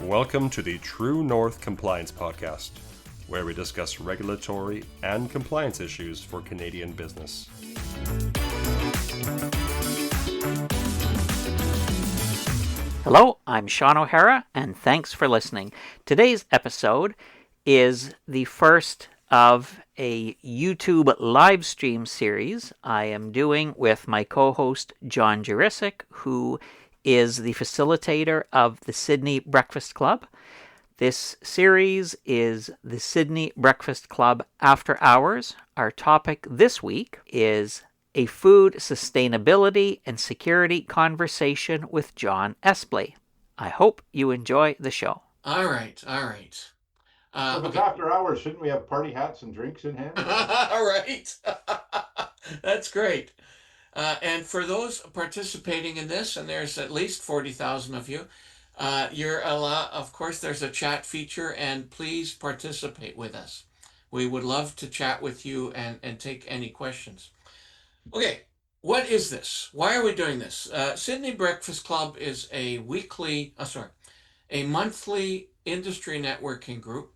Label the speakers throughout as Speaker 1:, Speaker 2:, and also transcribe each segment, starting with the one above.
Speaker 1: Welcome to the True North Compliance Podcast, where we discuss regulatory and compliance issues for Canadian business.
Speaker 2: Hello, I'm Sean O'Hara, and thanks for listening. Today's episode is the first of a YouTube live stream series I am doing with my co-host John Juricic, who is the facilitator of the Sidney Breakfast Club. This series is the Sidney Breakfast Club After Hours. Our topic this week is a food sustainability and security conversation with John Espley. I hope you enjoy the show.
Speaker 3: All right.
Speaker 4: If it's after hours, shouldn't we have party hats and drinks in hand?
Speaker 3: All right. That's great. And for those participating in this, and there's at least 40,000 of you, you're allowed, of course, there's a chat feature, and please participate with us. We would love to chat with you and take any questions. Okay, what is this? Why are we doing this? Sidney Breakfast Club is a monthly industry networking group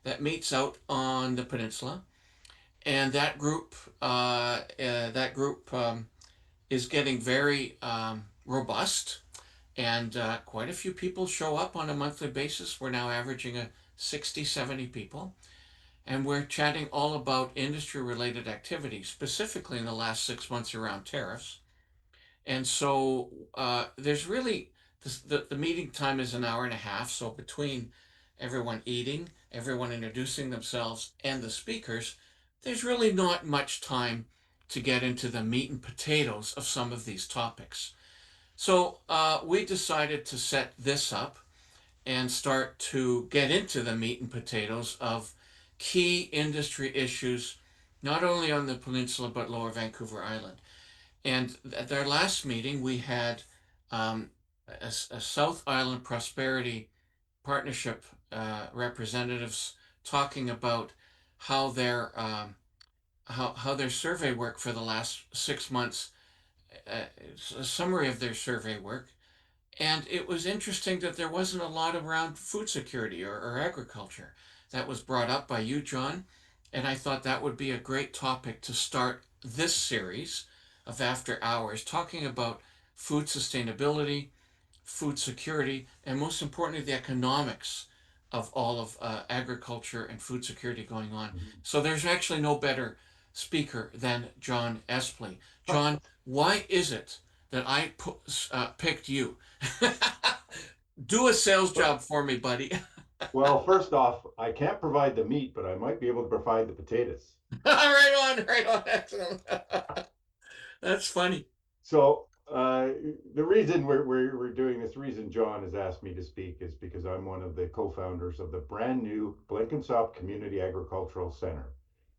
Speaker 3: that meets out on the peninsula. And that group is getting very robust, and quite a few people show up on a monthly basis. We're now averaging 60, 70 people, and we're chatting all about industry-related activities, specifically in the last 6 months around tariffs. And so there's really, the meeting time is an hour and a half, so between everyone eating, everyone introducing themselves, and the speakers, there's really not much time to get into the meat and potatoes of some of these topics. So we decided to set this up and start to get into the meat and potatoes of key industry issues, not only on the peninsula, but Lower Vancouver Island. And at our last meeting, we had a South Island Prosperity Partnership representatives talking about how their survey work for the last 6 months, a summary of their survey work. And it was interesting that there wasn't a lot around food security or agriculture. That was brought up by you, John, and I thought that would be a great topic to start this series of After Hours, talking about food sustainability, food security, and most importantly, the economics of all of agriculture and food security going on. Mm-hmm. So there's actually no better speaker than John Espley. John, why is it that I picked you? Do a sales job for me, buddy.
Speaker 4: Well, first off, I can't provide the meat, but I might be able to provide the potatoes.
Speaker 3: Right on, excellent. That's funny.
Speaker 4: So the reason we're doing this, reason John has asked me to speak, is because I'm one of the co-founders of the brand new Blenkinsop Community Agricultural Centre,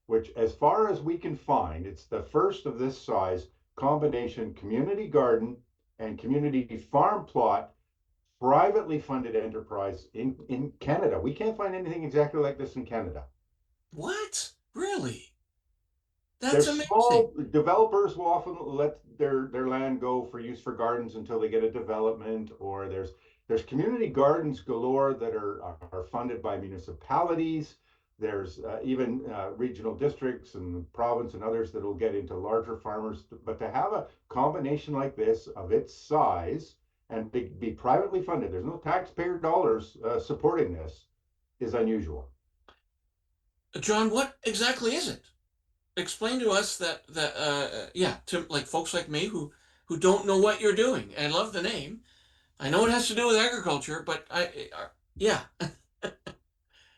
Speaker 4: which, as far as we can find, it's the first of this size combination community garden and community farm plot privately funded enterprise in Canada. We can't find anything exactly like this in Canada.
Speaker 3: What? Really? That's amazing.
Speaker 4: Small developers will often let their land go for use for gardens until they get a development, or there's community gardens galore that are funded by municipalities. There's even regional districts and the province and others that will get into larger farmers. But to have a combination like this of its size and be privately funded, there's no taxpayer dollars supporting this, is unusual.
Speaker 3: John, what exactly is it? Explain to us that to like folks like me who don't know what you're doing. I love the name. I know it has to do with agriculture, but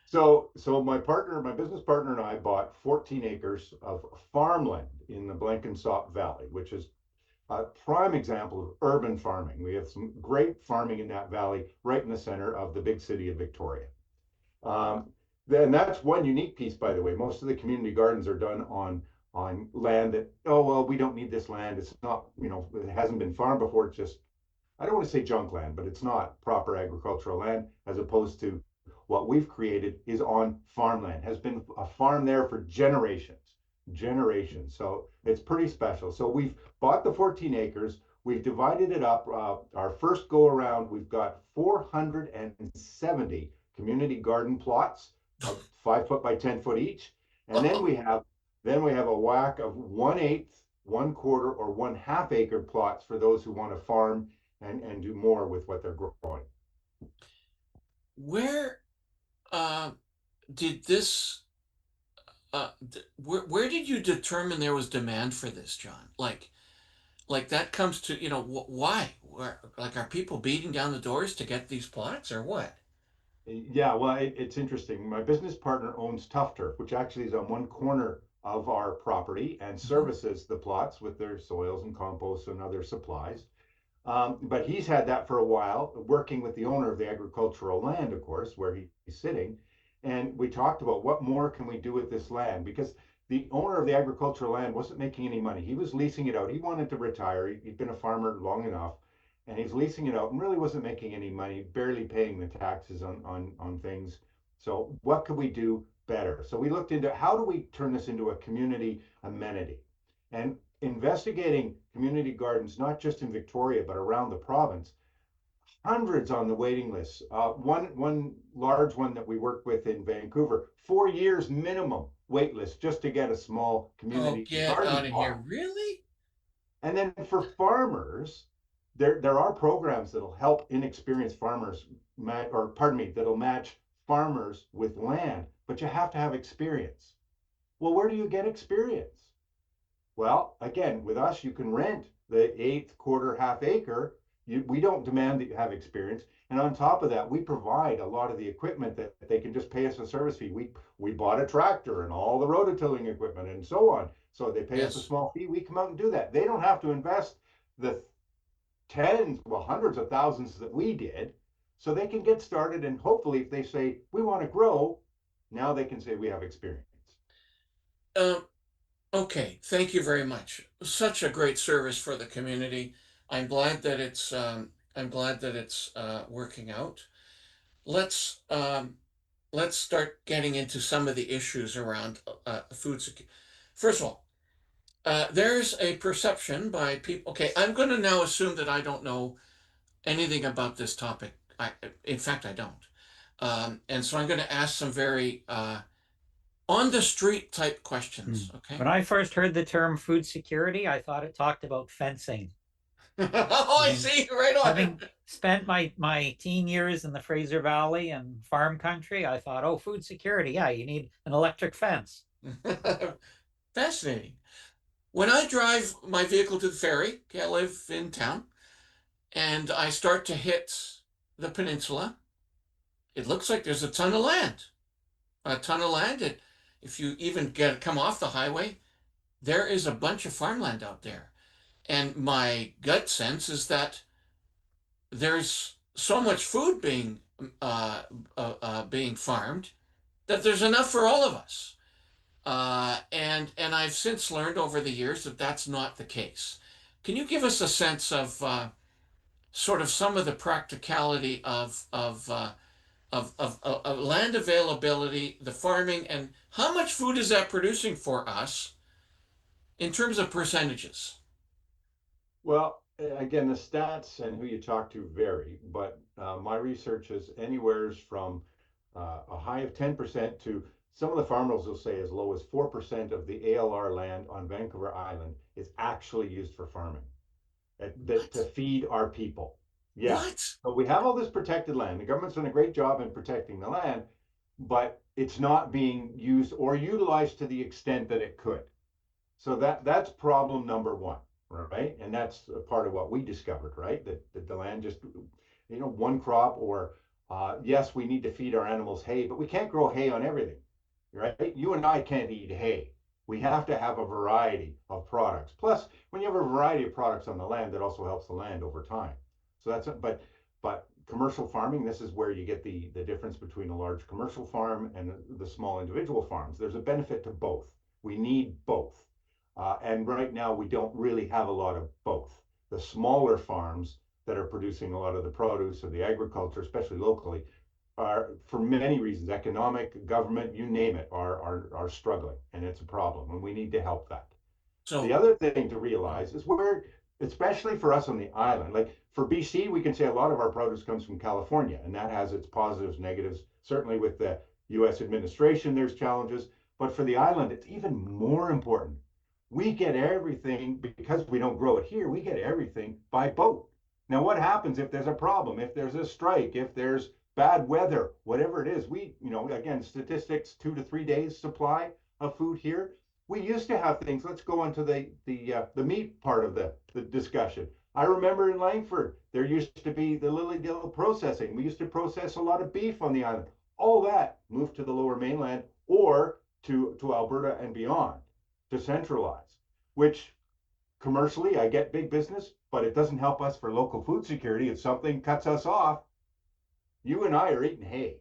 Speaker 4: So my business partner and I bought 14 acres of farmland in the Blenkinsop Valley, which is a prime example of urban farming. We have some great farming in that valley, right in the center of the big city of Victoria. Then that's one unique piece, by the way. Most of the community gardens are done on land that, we don't need this land. It's not, it hasn't been farmed before. It's just, I don't want to say junk land, but it's not proper agricultural land, as opposed to what we've created is on farmland, has been a farm there for generations. So it's pretty special. So we've bought the 14 acres. We've divided it up. Our first go around, we've got 470 community garden plots, 5 foot by 10 foot each. And then we have a whack of 1/8, 1/4, or 1/2 acre plots for those who want to farm and do more with what they're growing.
Speaker 3: Where did this? Where did you determine there was demand for this, John? Like that comes to why? Like, are people beating down the doors to get these plots or what?
Speaker 4: Yeah, well, it's interesting. My business partner owns Tough Turf, which actually is on one corner of our property and
Speaker 3: Mhm.
Speaker 4: services the plots with their soils and compost and other supplies. But he's had that for a while, working with the owner of the agricultural land, of course, where he's sitting. And we talked about what more can we do with this land, because the owner of the agricultural land wasn't making any money. He was leasing it out. He wanted to retire. He'd been a farmer long enough, and he's leasing it out and really wasn't making any money, barely paying the taxes on things. So what could we do better? So we looked into how do we turn this into a community amenity, and investigating community gardens, not just in Victoria, but around the province, hundreds on the waiting list. One large one that we work with in Vancouver, 4 years minimum wait list just to get a small
Speaker 3: Oh,
Speaker 4: community
Speaker 3: get
Speaker 4: garden
Speaker 3: out of here!
Speaker 4: plot.
Speaker 3: Really?
Speaker 4: And then for farmers, there are programs that'll help inexperienced farmers, or pardon me, that'll match farmers with land, but you have to have experience. Well, where do you get experience? Well, again, with us, you can rent the eighth, quarter, half acre. We don't demand that you have experience. And on top of that, we provide a lot of the equipment that they can just pay us a service fee. We bought a tractor and all the rototilling equipment and so on. So they pay us a
Speaker 3: Yes.
Speaker 4: small fee. We come out and do that. They don't have to invest the tens, well, hundreds of thousands that we did. So they can get started. And hopefully, if they say, we want to grow, now they can say we have experience.
Speaker 3: Um, okay. Thank you very much. Such a great service for the community. I'm glad that it's working out. Let's um, let's start getting into some of the issues around food security. First of all, there's a perception by people. Okay, I'm going to now assume that I don't know anything about this topic. In fact, I don't. And so I'm going to ask some very on the street type questions. Okay.
Speaker 2: When I first heard the term food security, I thought it talked about fencing.
Speaker 3: Oh, I see. Right on.
Speaker 2: Having spent my teen years in the Fraser Valley and farm country, I thought, oh, food security. Yeah, you need an electric fence.
Speaker 3: Fascinating. When I drive my vehicle to the ferry, okay, I live in town, and I start to hit the peninsula, it looks like there's a ton of land. A ton of land. If you even come off the highway, there is a bunch of farmland out there. And my gut sense is that there's so much food being farmed that there's enough for all of us. And I've since learned over the years that that's not the case. Can you give us a sense of sort of some of the practicality of land availability, the farming, and how much food is that producing for us in terms of percentages?
Speaker 4: Well, again, the stats and who you talk to vary, but my research is anywheres from a high of 10% to some of the farmers will say as low as 4% of the ALR land on Vancouver Island is actually used for farming, to
Speaker 3: What?
Speaker 4: feed our people. Yeah.
Speaker 3: What?
Speaker 4: So we have all this protected land. The government's done a great job in protecting the land, but it's not being used or utilized to the extent that it could. So that's problem number one, right? And that's a part of what we discovered, right? That the land just, one crop, or yes, we need to feed our animals hay, but we can't grow hay on everything, right? You and I can't eat hay. We have to have a variety of products. Plus, when you have a variety of products on the land, that also helps the land over time. So but commercial farming, this is where you get the difference between a large commercial farm and the small individual farms. There's a benefit to both. We need both. And right now, we don't really have a lot of both. The smaller farms that are producing a lot of the produce of the agriculture, especially locally, are, for many reasons, economic, government, you name it, are struggling, and it's a problem, and we need to help that. The
Speaker 3: So,
Speaker 4: other thing to realize is where, especially for us on the island, like for BC, we can say a lot of our produce comes from California, and that has its positives, negatives. Certainly with the US administration, there's challenges. But for the island, it's even more important. We get everything because we don't grow it here, we get everything by boat. Now, what happens if there's a problem, if there's a strike, if there's bad weather, whatever it is? Again, statistics, 2 to 3 days supply of food here. We used to have things. Let's go on to the meat part of the discussion. I remember in Langford, there used to be the Lily Dill processing. We used to process a lot of beef on the island. All that moved to the lower mainland or to Alberta and beyond to centralize, which commercially, I get big business, but it doesn't help us for local food security. If something cuts us off, you and I are eating hay.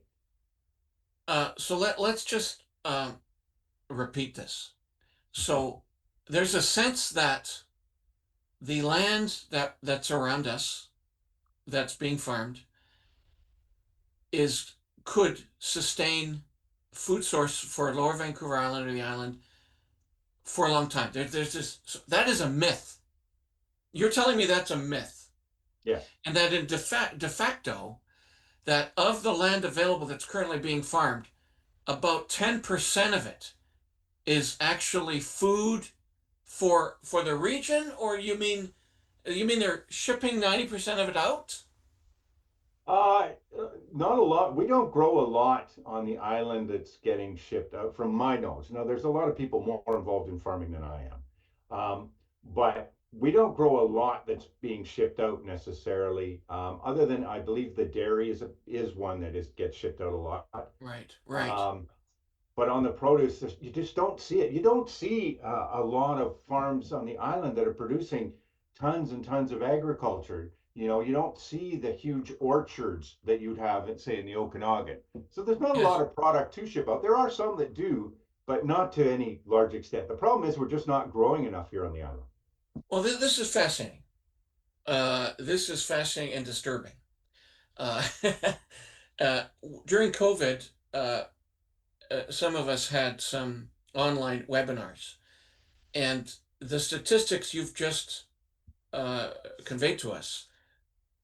Speaker 3: so let's just repeat this. So there's a sense that the land that's around us, that's being farmed, is could sustain food source for Lower Vancouver Island or the island for a long time. There's this, that is a myth. You're telling me that's a myth,
Speaker 4: Yes.
Speaker 3: and that in de facto, that of the land available that's currently being farmed, about 10% of it is actually food for the region, or you mean they're shipping 90% of it out?
Speaker 4: Uh, Not a lot. We don't grow a lot on the island that's getting shipped out, from my knowledge. Now, there's a lot of people more involved in farming than I am, but we don't grow a lot that's being shipped out necessarily. Other than I believe the dairy is one that gets shipped out a lot.
Speaker 3: Right, right.
Speaker 4: Um, but on the produce, you just don't see it. You don't see a lot of farms on the island that are producing tons and tons of agriculture. You don't see the huge orchards that you'd have, say, in the Okanagan. So there's not a
Speaker 3: Yes.
Speaker 4: lot of product to ship out. There are some that do, but not to any large extent. The problem is we're just not growing enough here on the island.
Speaker 3: Well, this is fascinating. This is fascinating and disturbing. Uh, uh, During COVID, some of us had some online webinars, and the statistics you've just uh, conveyed to us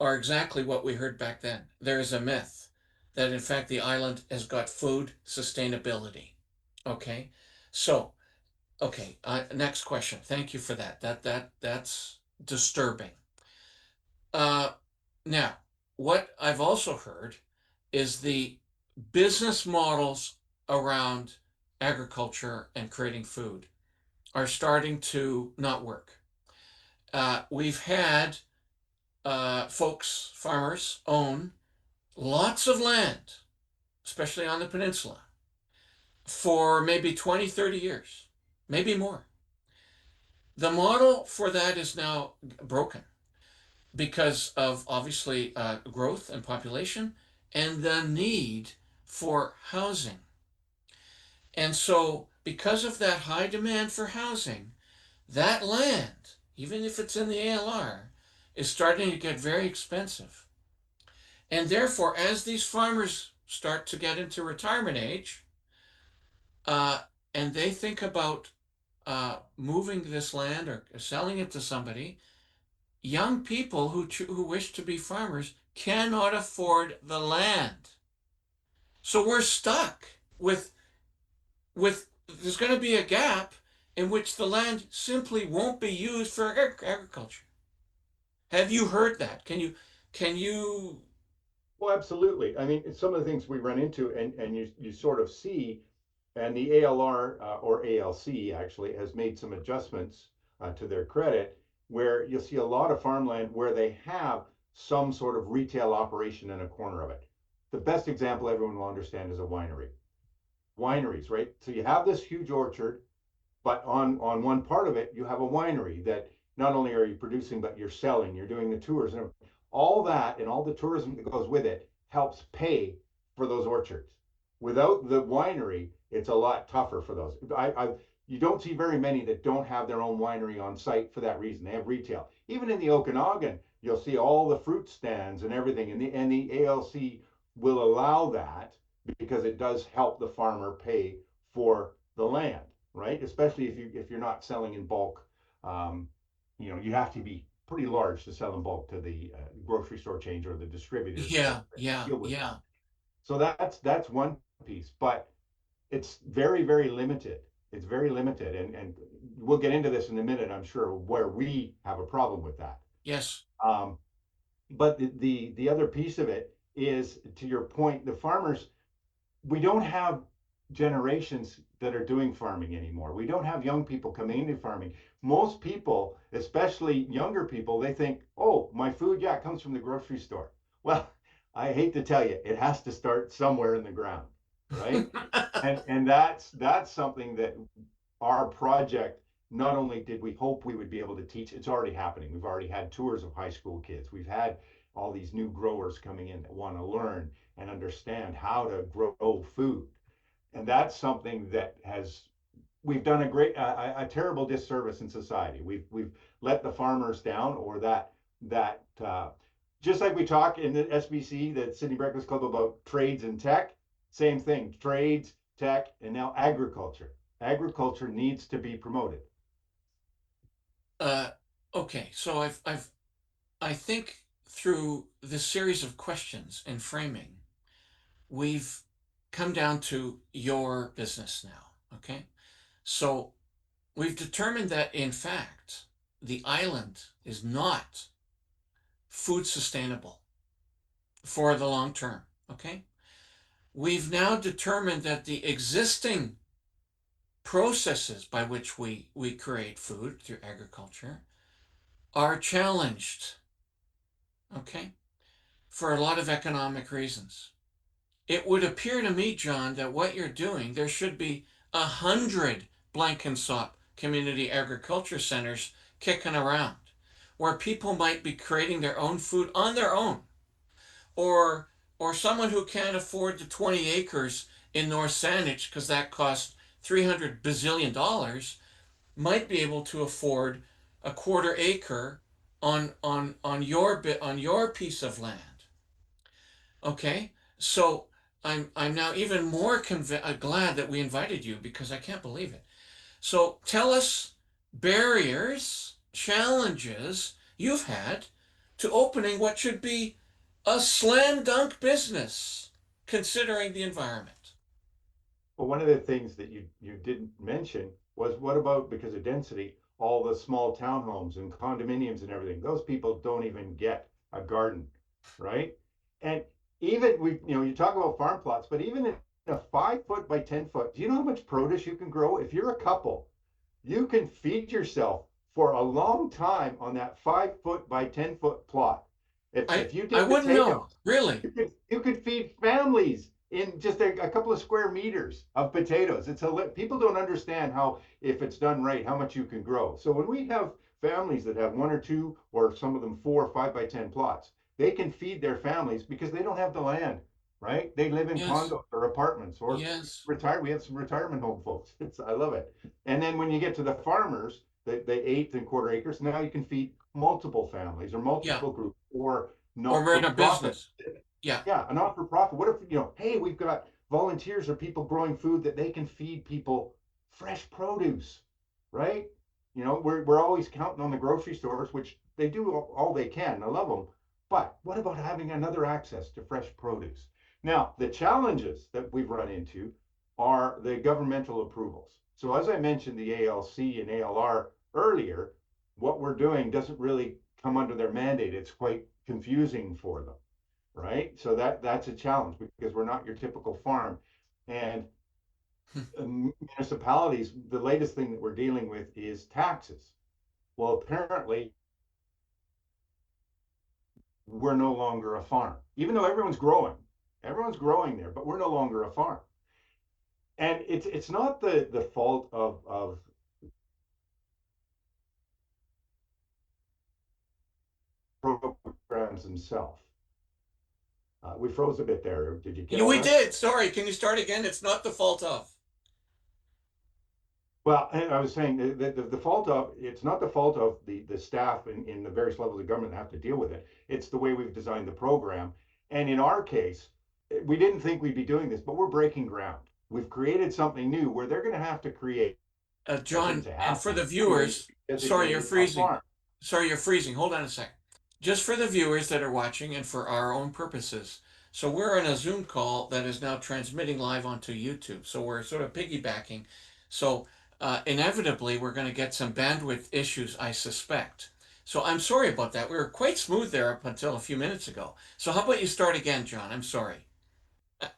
Speaker 3: are exactly what we heard back then. There is a myth that, in fact, the island has got food sustainability. Okay, so okay, next question. Thank you for that. That's disturbing. Uh, Now, what I've also heard is the business models around agriculture and creating food are starting to not work. We've had folks, farmers, own lots of land, especially on the peninsula, for maybe 20, 30 years, maybe more. The model for that is now broken because of obviously growth and population and the need for housing. And so, because of that high demand for housing, that land, even if it's in the ALR, is starting to get very expensive. And therefore, as these farmers start to get into retirement age, uh, and they think about moving this land or selling it to somebody, young people who wish to be farmers cannot afford the land. So we're stuck with there's going to be a gap in which the land simply won't be used for agriculture. Have you heard that? Can you
Speaker 4: Well, absolutely. I mean, some of the things we run into, and you sort of see, and the ALR or ALC actually has made some adjustments to their credit, where you'll see a lot of farmland where they have some sort of retail operation in a corner of it. The best example everyone will understand is a winery. Wineries, right? So you have this huge orchard, but on one part of it, you have a winery that not only are you producing, but you're selling, you're doing the tours, and all that and all the tourism that goes with it helps pay for those orchards. Without the winery, it's a lot tougher for those. You don't see very many that don't have their own winery on site for that reason. They have retail. Even in the Okanagan, you'll see all the fruit stands and everything, and the ALC will allow that because it does help the farmer pay for the land, right? Especially if you're not selling in bulk. You have to be pretty large to sell in bulk to the grocery store chains or the distributors that
Speaker 3: Yeah, yeah,
Speaker 4: deal with that.
Speaker 3: yeah.
Speaker 4: So that's one piece, but it's very, very limited. It's very limited, and we'll get into this in a minute, I'm sure, where we have a problem with that.
Speaker 3: Yes.
Speaker 4: Um, but the other piece of it is, to your point, the farmers, we don't have generations that are doing farming anymore. We don't have young people coming into farming. Most people, especially younger people, they think, oh, my food, yeah, it comes from the grocery store. Well, I hate to tell you, it has to start somewhere in the ground, right? And that's something that our project, not only did we hope we would be able to teach, it's already happening. We've already had tours of high school kids. We've had all these new growers coming in that want to learn and understand how to grow food. And that's something that we've done a terrible disservice in society. We've let the farmers down, or that just like we talk in the SBC, the Sidney Breakfast Club, about trades and tech, same thing, trades, tech, and now agriculture. Agriculture needs to be promoted.
Speaker 3: Okay, so I think through this series of questions and framing, we've come down to your business now. Okay, so we've determined that in fact the island is not food sustainable for the long term. Okay, we've now determined that the existing processes by which we create food through agriculture are challenged, okay, for a lot of economic reasons. It would appear to me, John, that what you're doing, there should be 100 Blenkinsop Community Agriculture Centers kicking around where people might be creating their own food on their own, or someone who can't afford the 20 acres in North Saanich because that costs $300 bazillion might be able to afford a quarter acre on your piece of land. Okay, so I'm now even more glad that we invited you, because I can't believe it. So tell us barriers, challenges you've had to opening what should be a slam dunk business, considering the environment.
Speaker 4: Well, one of the things that you didn't mention was, what about, because of density, all the small townhomes and condominiums and everything? Those people don't even get a garden, right? And even you talk about farm plots, but even in a 5 foot by 10 foot, do you know how much produce you can grow? If you're a couple, you can feed yourself for a long time on that 5 foot by 10 foot plot. If you
Speaker 3: I
Speaker 4: did
Speaker 3: wouldn't know,
Speaker 4: potatoes,
Speaker 3: really.
Speaker 4: you could feed families in just a couple of square meters of potatoes. People don't understand how, if it's done right, how much you can grow. So when we have families that have one or two, or some of them 4 or 5 by 10 plots, they can feed their families because they don't have the land, right? They live in
Speaker 3: Yes,
Speaker 4: condos or apartments or
Speaker 3: yes,
Speaker 4: retired. We have some retirement home folks. I love it. And then when you get to the farmers, they 8 and 1/4 acres. Now you can feed multiple families or
Speaker 3: yeah.
Speaker 4: multiple groups, or
Speaker 3: Or
Speaker 4: not
Speaker 3: run
Speaker 4: for
Speaker 3: a
Speaker 4: profit.
Speaker 3: business. Yeah,
Speaker 4: Yeah, a not for profit. What if, hey, we've got volunteers or people growing food that they can feed people fresh produce, right? We're always counting on the grocery stores, which they do all they can. I love them. But what about having another access to fresh produce? Now, the challenges that we've run into are the governmental approvals. So as I mentioned, the ALC and ALR earlier, what we're doing doesn't really come under their mandate. It's quite confusing for them, right? So that's a challenge, because we're not your typical farm. And municipalities, the latest thing that we're dealing with is taxes. Well, apparently we're no longer a farm, even though everyone's growing there, but we're no longer a farm. And it's not the fault of programs themselves. We froze a bit there. Did you get all
Speaker 3: we
Speaker 4: that?
Speaker 3: did. Sorry, can you start again? It's not the fault of.
Speaker 4: Well, I was saying the fault of, it's not the fault of the staff in the various levels of government that have to deal with it. It's the way we've designed the program. And in our case, we didn't think we'd be doing this, but we're breaking ground. We've created something new where they're going to have to create, I shouldn't
Speaker 3: John,
Speaker 4: say
Speaker 3: and
Speaker 4: have
Speaker 3: for
Speaker 4: to,
Speaker 3: the
Speaker 4: to
Speaker 3: viewers, sorry, you're
Speaker 4: designate a
Speaker 3: freezing.
Speaker 4: farm.
Speaker 3: Sorry, you're freezing. Hold on a sec. Just for the viewers that are watching and for our own purposes. So we're on a Zoom call that is now transmitting live onto YouTube. So we're sort of piggybacking. So inevitably, we're going to get some bandwidth issues, I suspect. So I'm sorry about that. We were quite smooth there up until a few minutes ago. So how about you start again, John? I'm sorry.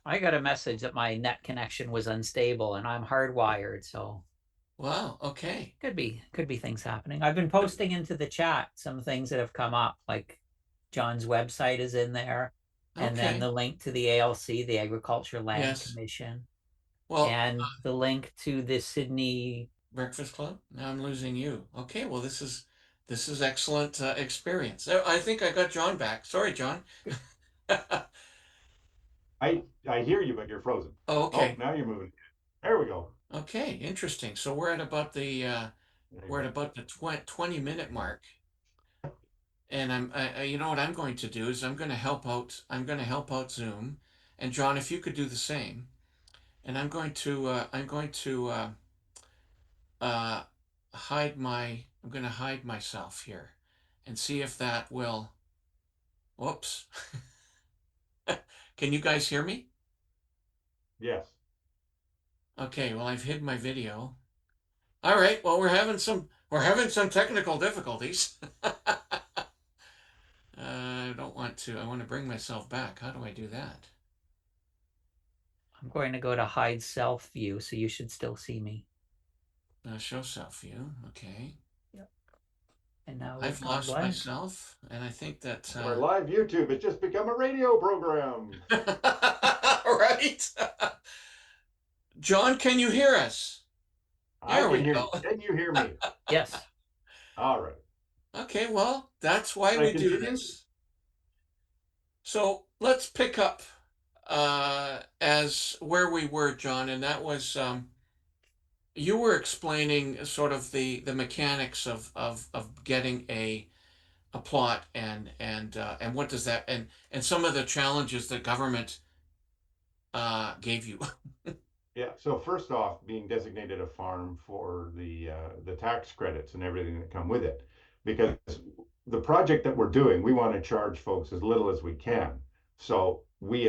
Speaker 2: I got a message that my net connection was unstable and I'm hardwired, so
Speaker 3: Wow. Okay.
Speaker 2: could be things happening. I've been posting into the chat some things that have come up, like John's website is in there, and then
Speaker 3: Okay.
Speaker 2: the link to the ALC, the Agriculture Land
Speaker 3: Yes.
Speaker 2: Commission,
Speaker 3: Well,
Speaker 2: and the link to the Sidney.
Speaker 3: Breakfast Club. Now I'm losing you. Okay. Well, this is excellent experience. I think I got John back. Sorry, John.
Speaker 4: I hear you, but you're frozen.
Speaker 3: Oh,
Speaker 4: Oh,
Speaker 3: okay.
Speaker 4: now you're moving. There we go.
Speaker 3: Okay. Interesting. So we're at about the
Speaker 4: There you
Speaker 3: we're at
Speaker 4: go.
Speaker 3: about the 20-minute mark. And you know what I'm going to do is I'm going to help out. I'm going to help out Zoom, and John, if you could do the same. And uh, I'm going to hide myself here, and see if that will. Whoops. Can you guys hear me?
Speaker 4: Yes.
Speaker 3: Okay. Well, I've hid my video. All right. Well, we're having some technical difficulties. I don't want to. I want to bring myself back. How do I do that?
Speaker 2: I'm going to go to hide self view, so you should still see me.
Speaker 3: Show self view. Okay.
Speaker 2: Yep. And now
Speaker 3: I've
Speaker 2: we've gone
Speaker 3: lost
Speaker 2: blank.
Speaker 3: myself, and I think that.
Speaker 4: We're live YouTube. It's just become a radio program.
Speaker 3: Right. John, can you hear us?
Speaker 4: I
Speaker 3: There
Speaker 4: can
Speaker 3: we
Speaker 4: hear
Speaker 3: go.
Speaker 4: you. Can you hear me?
Speaker 2: Yes.
Speaker 4: All right.
Speaker 3: Okay. Well, that's why
Speaker 4: Can I
Speaker 3: we do
Speaker 4: continue?
Speaker 3: this. So let's pick up as where we were, John, and that was you were explaining sort of the mechanics of getting a plot and what does that and some of the challenges that government gave you.
Speaker 4: Yeah. So first off, being designated a farm for the tax credits and everything that come with it, because the project that we're doing, we want to charge folks as little as we can. So we,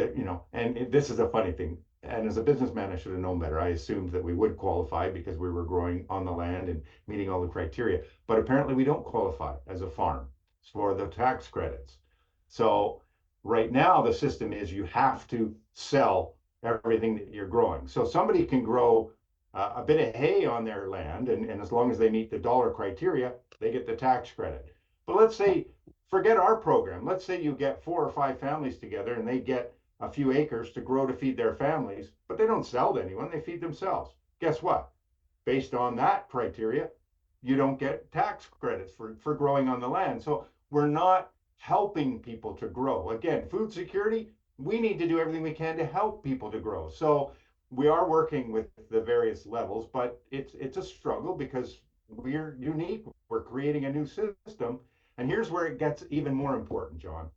Speaker 4: and this is a funny thing. And as a businessman, I should have known better. I assumed that we would qualify because we were growing on the land and meeting all the criteria. But apparently, we don't qualify as a farm for the tax credits. So right now, the system is you have to sell everything that you're growing. So somebody can grow a bit of hay on their land, and as long as they meet the dollar criteria, they get the tax credit. But let's say, forget our program. Let's say you get 4 or 5 families together and they get a few acres to grow to feed their families, but they don't sell to anyone, they feed themselves. Guess what? Based on that criteria, you don't get tax credits for growing on the land. So we're not helping people to grow. Again, food security, we need to do everything we can to help people to grow. So we are working with the various levels, but it's a struggle because we're unique. We're creating a new system. And here's where it gets even more important, John.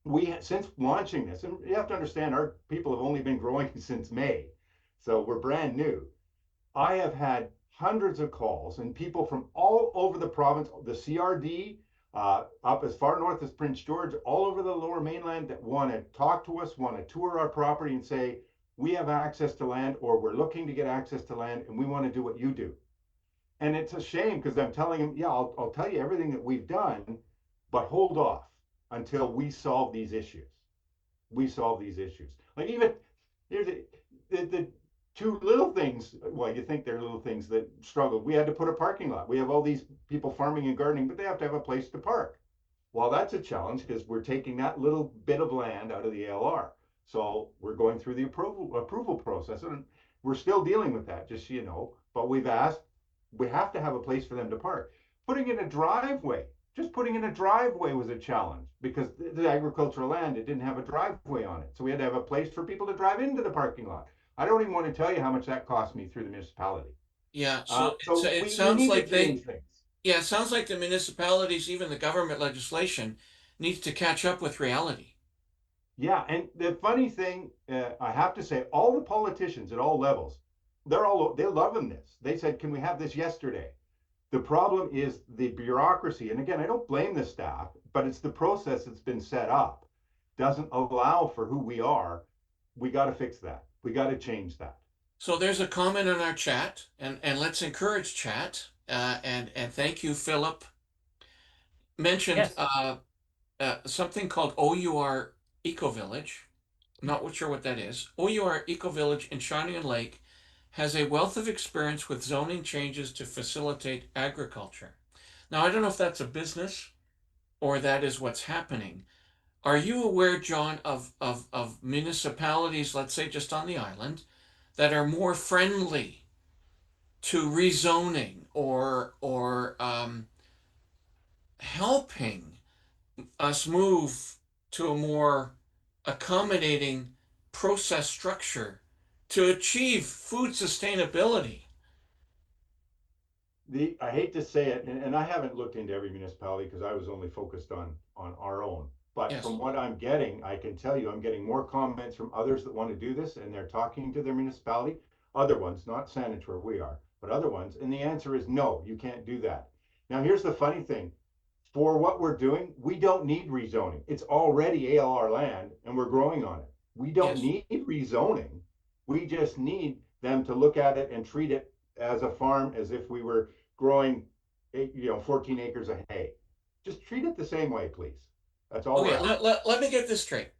Speaker 4: We since launching this, and you have to understand our people have only been growing since May. So we're brand new. I have had hundreds of calls and people from all over the province, the CRD, up as far north as Prince George, all over the lower mainland that want to talk to us, want to tour our property and say, we have access to land or we're looking to get access to land and we want to do what you do. And it's a shame because I'm telling them, yeah, I'll tell you everything that we've done, but hold off until we solve these issues. We solve these issues. Like even here's the two little things. Well, you think they're little things that struggled. We had to put a parking lot. We have all these people farming and gardening, but they have to have a place to park. Well, that's a challenge because we're taking that little bit of land out of the ALR. So we're going through the approval process, and we're still dealing with that, just so you know. But we've asked, we have to have a place for them to park. Putting in a driveway, just putting in a driveway was a challenge because the agricultural land, it didn't have a driveway on it. So we had to have a place for people to drive into the parking lot. I don't even want to tell you how much that cost me through the municipality.
Speaker 3: Yeah. So it
Speaker 4: We
Speaker 3: sounds
Speaker 4: need to
Speaker 3: like
Speaker 4: change things.
Speaker 3: yeah, it sounds like the municipalities, even the government legislation, needs to catch up with reality.
Speaker 4: Yeah, and the funny thing, I have to say, all the politicians at all levels, they're loving this. They said, "Can we have this yesterday?" The problem is the bureaucracy, and again, I don't blame the staff, but it's the process that's been set up doesn't allow for who we are. We got to fix that. We got to change that.
Speaker 3: So there's a comment in our chat, and let's encourage chat. And thank you, Philip. Mentioned
Speaker 2: Yes.
Speaker 3: something called OUR Eco Village. Not sure what that is. OUR Eco Village in Shining Lake has a wealth of experience with zoning changes to facilitate agriculture. Now, I don't know if that's a business or that is what's happening. Are you aware, John, of municipalities, let's say just on the island, that are more friendly to rezoning or helping us move to a more accommodating process structure to achieve food sustainability?
Speaker 4: I hate to say it, and I haven't looked into every municipality because I was only focused on our own. But
Speaker 3: Yes.
Speaker 4: from what I'm getting, I can tell you, I'm getting more comments from others that want to do this, and they're talking to their municipality. Other ones, not Saanich where we are, but other ones, and the answer is no, you can't do that. Now, here's the funny thing: for what we're doing, we don't need rezoning. It's already ALR land, and we're growing on it. We don't
Speaker 3: Yes.
Speaker 4: need rezoning. We just need them to look at it and treat it as a farm, as if we were growing 14 acres of hay. Just treat it the same way, please. That's all we're
Speaker 3: Okay,
Speaker 4: asking.
Speaker 3: let me get this straight.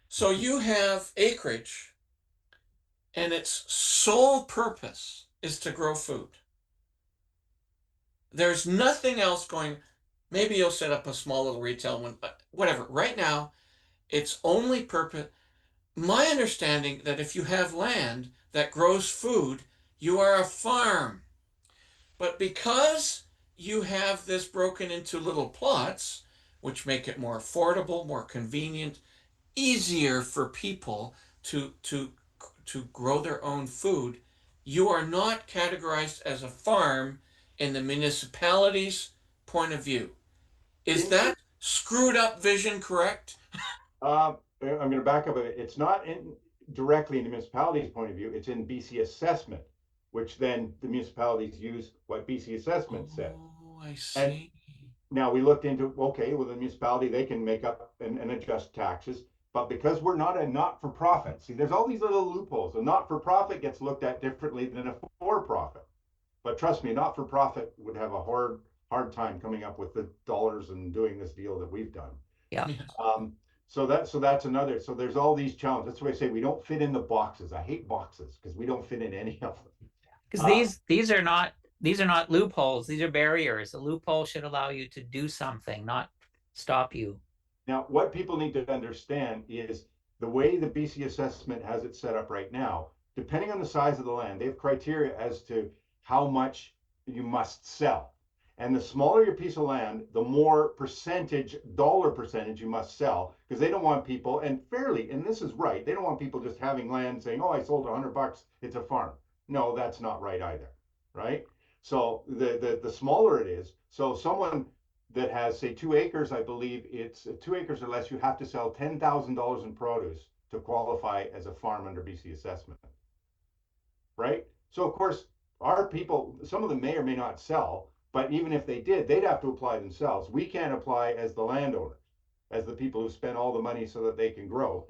Speaker 3: So you have acreage, and its sole purpose is to grow food. There's nothing else going. Maybe you'll set up a small little retail one, but whatever. Right now, its only purpose. My understanding that if you have land that grows food, you are a farm. But because you have this broken into little plots, which make it more affordable, more convenient, easier for people to grow their own food, you are not categorized as a farm in the municipality's point of view. Is
Speaker 4: In,
Speaker 3: that screwed up vision correct?
Speaker 4: I'm going to back up a bit. It's not directly in the municipality's point of view. It's in BC assessment, which then the municipalities use what BC assessment said.
Speaker 3: Oh, I
Speaker 4: And
Speaker 3: see.
Speaker 4: now we looked into, okay, well, the municipality, they can make up and adjust taxes. But because we're not a not-for-profit, see, there's all these little loopholes. A not-for-profit gets looked at differently than a for-profit. But trust me, a not-for-profit would have a hard time coming up with the dollars and doing this deal that we've done.
Speaker 2: Yeah.
Speaker 3: Yes.
Speaker 4: So that's another. So there's all these challenges. That's why I say we don't fit in the boxes. I hate boxes because we don't fit in any of them.
Speaker 2: Because these are not loopholes. These are barriers. A loophole should allow you to do something, not stop you.
Speaker 4: Now, what people need to understand is the way the BC assessment has it set up right now, depending on the size of the land, they have criteria as to how much you must sell. And the smaller your piece of land, the more dollar percentage you must sell, because they don't want people, and fairly, and this is right, they don't want people just having land saying, "Oh, I sold $100, it's a farm." No, that's not right either, right? So the smaller it is, so someone that has, say, 2 acres, I believe it's 2 acres or less, you have to sell $10,000 in produce to qualify as a farm under BC assessment, right? So of course, our people, some of them may or may not sell, but even if they did, they'd have to apply themselves. We can't apply as the landowners, as the people who spend all the money so that they can grow.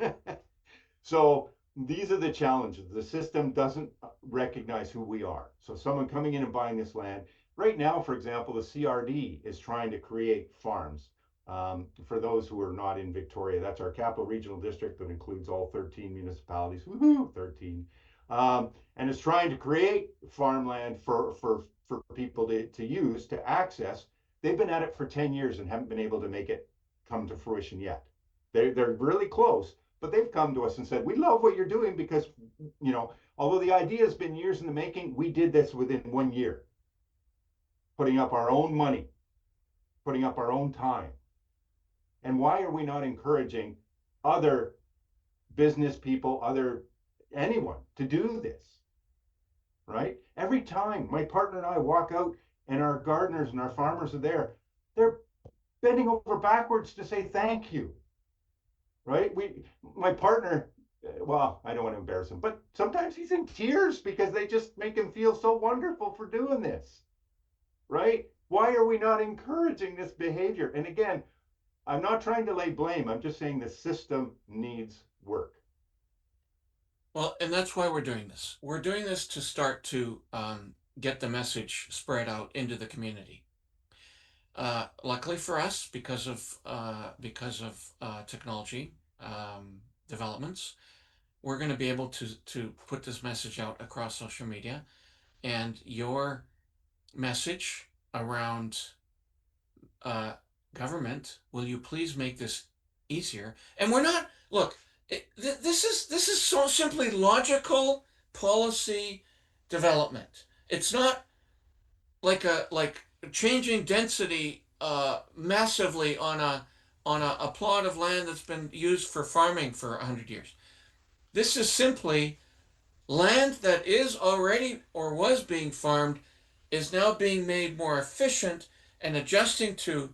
Speaker 4: So these are the challenges. The system doesn't recognize who we are. So someone coming in and buying this land, right now, for example, the CRD is trying to create farms. For those who are not in Victoria, that's our capital regional district that includes all 13 municipalities. Woohoo, 13. And is trying to create farmland for people to use, to access. They've been at it for 10 years and haven't been able to make it come to fruition yet. They're really close, but they've come to us and said, "We love what you're doing because, although the idea has been years in the making, we did this within 1 year, putting up our own money, putting up our own time." And why are we not encouraging other business people, anyone to do this, right? Every time my partner and I walk out and our gardeners and our farmers are there, they're bending over backwards to say thank you, right? My partner, well, I don't want to embarrass him, but sometimes he's in tears because they just make him feel so wonderful for doing this, right? Why are we not encouraging this behavior? And again, I'm not trying to lay blame. I'm just saying the system needs work.
Speaker 3: Well, and that's why we're doing this. We're doing this to start to get the message spread out into the community. Luckily for us, because of technology developments, we're going to be able to put this message out across social media, and your message around government, will you please make this easier? And we're not, look, this is so simply logical policy development. It's not like changing density massively on a plot of land that's been used for farming for 100 years. This is simply land that is already or was being farmed is now being made more efficient and adjusting to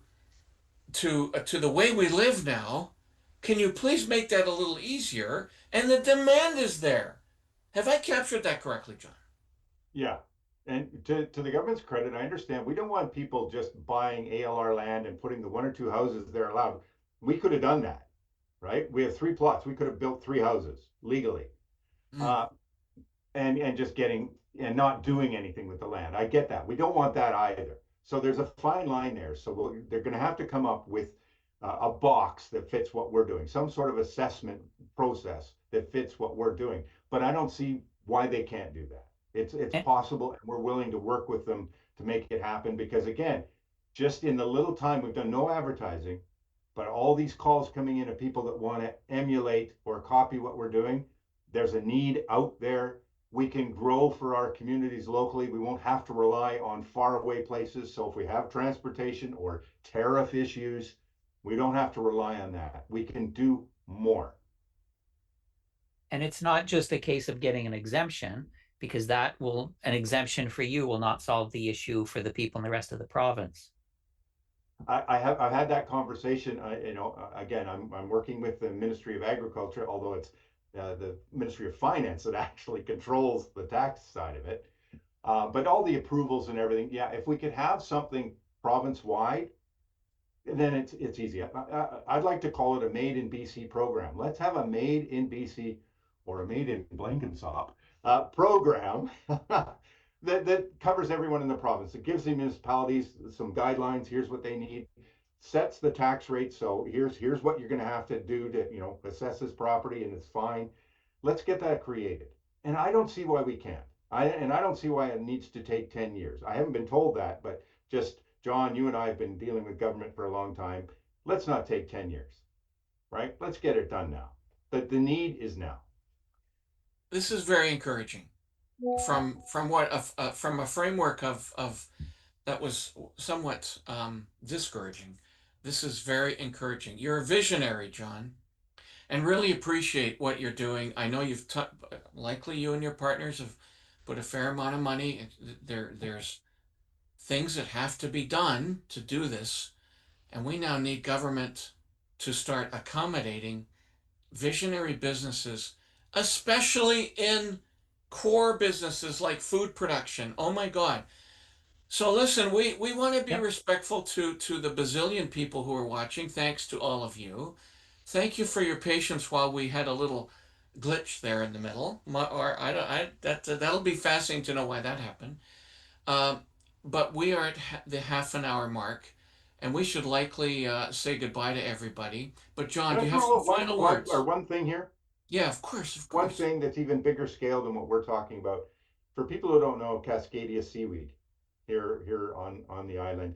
Speaker 3: the way we live now. Can you please make that a little easier? And the demand is there. Have I captured that correctly, John?
Speaker 4: Yeah. And to the government's credit, I understand we don't want people just buying ALR land and putting the 1 or 2 houses they're allowed. We could have done that, right? We have 3 plots. We could have built 3 houses legally.
Speaker 3: Mm.
Speaker 4: And just getting and not doing anything with the land. I get that. We don't want that either. So there's a fine line there. So they're going to have to come up with a box that fits what we're doing, some sort of assessment process that fits what we're doing. But I don't see why they can't do that. It's possible, and we're willing to work with them to make it happen. Because again, just in the little time we've done no advertising, but all these calls coming in of people that want to emulate or copy what we're doing. There's a need out there. We can grow for our communities locally. We won't have to rely on faraway places. So if we have transportation or tariff issues, we don't have to rely on that. We can do more.
Speaker 2: And it's not just a case of getting an exemption, because an exemption for you will not solve the issue for the people in the rest of the province.
Speaker 4: I've had that conversation. Again, I'm working with the Ministry of Agriculture, although it's the Ministry of Finance that actually controls the tax side of it. But all the approvals and everything, yeah, if we could have something province-wide, then it's easy. I'd like to call it a Made in BC program. Let's have a Made in BC or a Made in Blenkinsop program that covers everyone in the province. It gives the municipalities some guidelines. Here's what they need. Sets the tax rate. So here's what you're going to have to do to assess this property, and it's fine. Let's get that created. And I don't see why we can't. I don't see why it needs to take 10 years. I haven't been told that, but just John, you and I have been dealing with government for a long time. Let's not take 10 years, right? Let's get it done now. But the need is now.
Speaker 3: This is very encouraging. From a framework of that was somewhat discouraging. This is very encouraging. You're a visionary, John, and really appreciate what you're doing. I know likely you and your partners have put a fair amount of money. There's things that have to be done to do this, and we now need government to start accommodating visionary businesses, especially in core businesses like food production. Oh my God. So listen, we want to be respectful to the bazillion people who are watching. Thanks to all of you. Thank you for your patience while we had a little glitch there in the middle. That'll be fascinating to know why that happened. But we are at the half an hour mark, and we should likely say goodbye to everybody. But John, do you have some final words?
Speaker 4: Or one thing here?
Speaker 3: Yeah, of course.
Speaker 4: One thing that's even bigger scale than what we're talking about. For people who don't know Cascadia seaweed here on the island,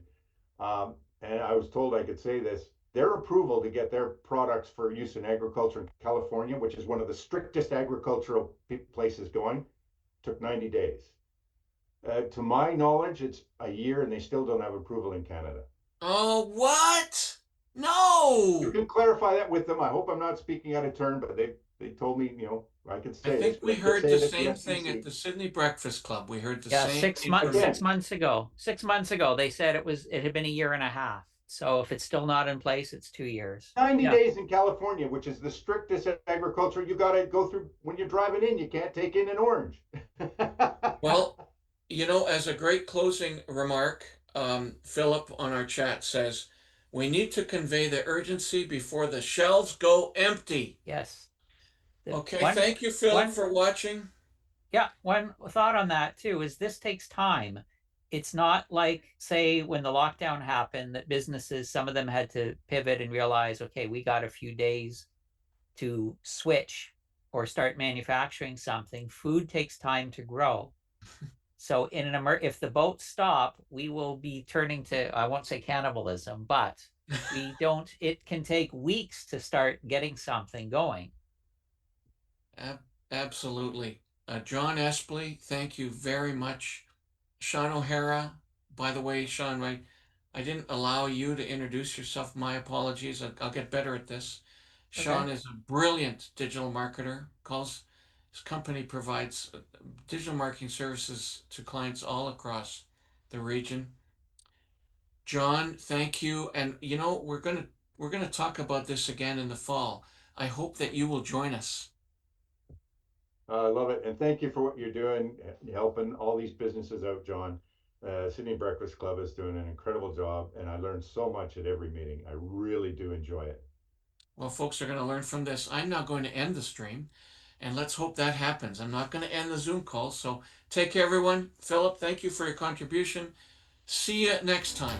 Speaker 4: and I was told I could say this, their approval to get their products for use in agriculture in California, which is one of the strictest agricultural places going, took 90 days. To my knowledge, it's a year, and they still don't have approval in Canada.
Speaker 3: Oh, what? No!
Speaker 4: You can clarify that with them. I hope I'm not speaking out of turn, but they told me, I could say.
Speaker 3: I think we heard the same thing at the Sidney Breakfast Club. We heard the same.
Speaker 2: 6 months. 6 months ago. 6 months ago, they said it had been a year and a half. So if it's still not in place, it's 2 years.
Speaker 4: 90
Speaker 2: Yeah.
Speaker 4: days in California, which is the strictest agriculture. You got to go through when you're driving in. You can't take in an orange.
Speaker 3: Well, as a great closing remark, Philip on our chat says, we need to convey the urgency before the shelves go empty.
Speaker 2: Yes.
Speaker 3: Okay, thank you, Philip, for watching.
Speaker 2: Yeah, one thought on that too is this takes time. It's not like, say, when the lockdown happened, that businesses, some of them had to pivot and realize, okay, we got a few days to switch or start manufacturing something. Food takes time to grow. So if the boats stop, we will be turning to, I won't say cannibalism, but it can take weeks to start getting something going.
Speaker 3: Absolutely. John Espley, thank you very much. Sean O'Hara, by the way, Sean, I didn't allow you to introduce yourself. My apologies. I'll get better at this. Okay. Sean is a brilliant digital marketer. His company provides digital marketing services to clients all across the region. John, thank you. And we're gonna talk about this again in the fall. I hope that you will join us.
Speaker 4: I love it, and thank you for what you're doing, helping all these businesses out, John. Sidney Breakfast Club is doing an incredible job, and I learned so much at every meeting. I really do enjoy it.
Speaker 3: Well, folks are going to learn from this. I'm now going to end the stream, and let's hope that happens. I'm not going to end the Zoom call, so take care, everyone. Philip, thank you for your contribution. See you next time.